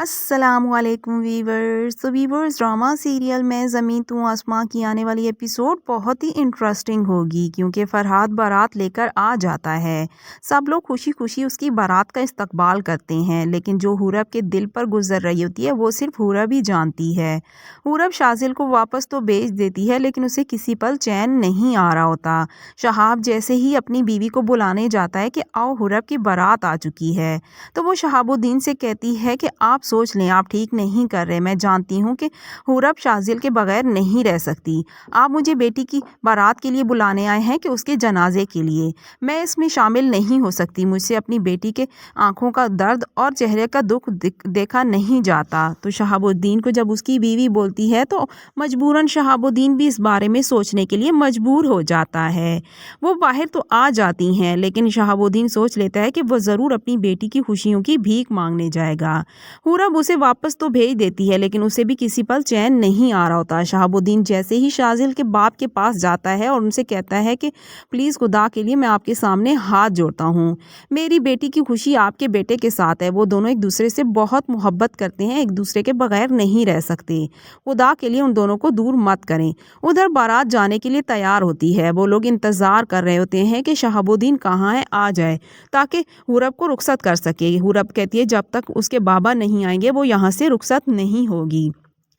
السلام علیکم ویورز۔ تو ویورز، ڈرامہ سیریل میں زمین تو آسماں کی آنے والی ایپیسوڈ بہت ہی انٹرسٹنگ ہوگی، کیونکہ فرحاد بارات لے کر آ جاتا ہے۔ سب لوگ خوشی خوشی اس کی بارات کا استقبال کرتے ہیں، لیکن جو حورب کے دل پر گزر رہی ہوتی ہے وہ صرف حورب ہی جانتی ہے۔ حورب شازل کو واپس تو بھیج دیتی ہے، لیکن اسے کسی پل چین نہیں آ رہا ہوتا۔ شہاب جیسے ہی اپنی بیوی کو بلانے جاتا ہے کہ آؤ حورب کی بارات آ چکی ہے، تو وہ شہاب الدین سے کہتی ہے کہ آپ سوچ لیں، آپ ٹھیک نہیں کر رہے۔ میں جانتی ہوں کہ حورب شازل کے بغیر نہیں رہ سکتی۔ آپ مجھے بیٹی کی بارات کے لیے بلانے آئے ہیں کہ اس کے جنازے کے لیے میں اس میں شامل نہیں ہو سکتی۔ مجھ سے اپنی بیٹی کے آنکھوں کا درد اور چہرے کا دکھ دیکھا نہیں جاتا۔ تو شہاب الدین کو جب اس کی بیوی بولتی ہے تو مجبوراً شہاب الدین بھی اس بارے میں سوچنے کے لیے مجبور ہو جاتا ہے۔ وہ باہر تو آ جاتی ہیں، لیکن شہاب الدین سوچ لیتا ہے کہ وہ ضرور اپنی بیٹی کی خوشیوں کی بھیک مانگنے جائے گا۔ حورب اسے واپس تو بھیج دیتی ہے، لیکن اسے بھی کسی پل چین نہیں آ رہا ہوتا۔ شہاب الدین جیسے ہی شازل کے باپ کے پاس جاتا ہے اور ان سے کہتا ہے کہ پلیز خدا کے لیے میں آپ کے سامنے ہاتھ جوڑتا ہوں، میری بیٹی کی خوشی آپ کے بیٹے کے ساتھ ہے۔ وہ دونوں ایک دوسرے سے بہت محبت کرتے ہیں، ایک دوسرے کے بغیر نہیں رہ سکتے، خدا کے لیے ان دونوں کو دور مت کریں۔ ادھر بارات جانے کے لیے تیار ہوتی ہے، وہ لوگ انتظار کر رہے ہوتے ہیں کہ شہاب الدین کہاں ہے، آ جائے تاکہ حورب کو رخصت کر سکے۔ حورب کہتی ہے جب تک اس کے بابا نہیں آئیں گے وہ یہاں سے رخصت نہیں ہوگی۔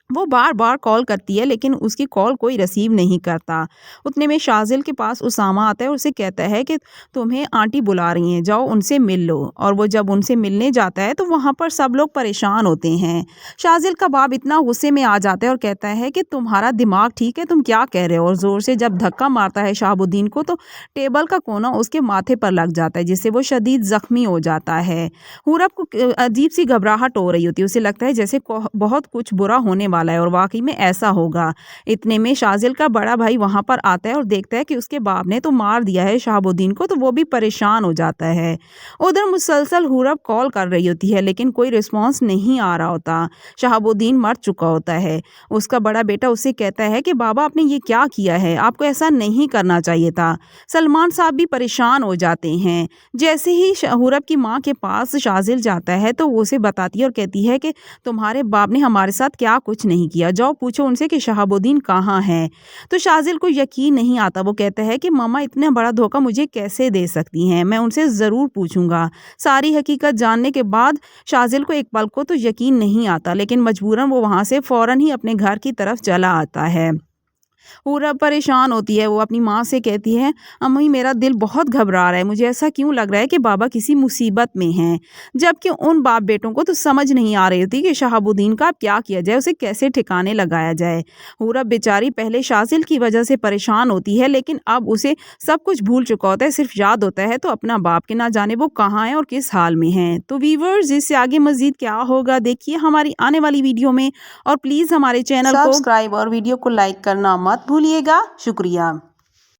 وہ بار بار کال کرتی ہے، لیکن اس کی کال کوئی ریسیو نہیں کرتا۔ اتنے میں شازل کے پاس اسامہ آتا ہے اور اسے کہتا ہے کہ تمہیں آنٹی بلا رہی ہیں، جاؤ ان سے مل لو۔ اور وہ جب ان سے ملنے جاتا ہے تو وہاں پر سب لوگ پریشان ہوتے ہیں۔ شازل کا باپ اتنا غصے میں آ جاتا ہے اور کہتا ہے کہ تمہارا دماغ ٹھیک ہے، تم کیا کہہ رہے ہو؟ اور زور سے جب دھکا مارتا ہے شہاب الدین کو تو ٹیبل کا کونا اس کے ماتھے پر لگ جاتا ہے، جس سے وہ شدید زخمی ہو جاتا ہے۔ حورب کو عجیب سی گھبراہٹ ہو رہی ہوتی ہے، اسے لگتا ہے جیسے بہت کچھ برا ہونے والا ہے، اور واقعی میں ایسا ہوگا۔ اتنے میں شازل کا بڑا بھائی وہاں پر آتا ہے اور دیکھتا ہے کہ اس کے باپ نے تو مار دیا ہے شہاب الدین کو، تو وہ بھی پریشان ہو جاتا ہے۔ ادھر مسلسل حورب کال کر رہی ہوتی ہے، لیکن کوئی رسپانس نہیں آ رہا ہوتا۔ شہاب الدین مر چکا ہوتا ہے۔ اس کا بڑا بیٹا اسے کہتا ہے کہ بابا آپ نے یہ کیا کیا ہے، آپ کو ایسا نہیں کرنا چاہیے تھا۔ سلمان صاحب بھی پریشان ہو جاتے ہیں۔ جیسے ہی حورب کی ماں کے پاس شازل جاتا ہے تو وہ اسے بتاتی ہے اور کہتی ہے کہ تمہارے باپ نے ہمارے ساتھ کیا کچھ نہیں کیا، جاؤ پوچھو ان سے کہ شہاب الدین کہاں ہے۔ تو شازل کو یقین نہیں آتا، وہ کہتا ہے کہ ماما اتنا بڑا دھوکہ مجھے کیسے دے سکتی ہیں، میں ان سے ضرور پوچھوں گا۔ ساری حقیقت جاننے کے بعد شازل کو ایک پل کو تو یقین نہیں آتا، لیکن مجبوراً وہ وہاں سے فوراً ہی اپنے گھر کی طرف چلا آتا ہے۔ حورب پریشان ہوتی ہے، وہ اپنی ماں سے کہتی ہے امی میرا دل بہت گھبرا رہا ہے، مجھے ایسا کیوں لگ رہا ہے کہ بابا کسی مصیبت میں ہیں، جبکہ ان باپ بیٹوں کو تو سمجھ نہیں آ رہی ہوتی کہ شہاب الدین کا کیا کیا جائے، اسے کیسے ٹھکانے لگایا جائے۔ حورب بیچاری پہلے شازل کی وجہ سے پریشان ہوتی ہے، لیکن اب اسے سب کچھ بھول چکا ہوتا ہے، صرف یاد ہوتا ہے تو اپنا باپ کے، نہ جانے وہ کہاں ہے اور کس حال میں ہیں۔ تو ویورز، اس سے آگے مزید کیا ہوگا دیکھیے ہماری آنے والی ویڈیو میں، اور پلیز ہمارے چینل کو سبسکرائب اور ویڈیو کو لائک کرنا مت بھولیے گا۔ شکریہ۔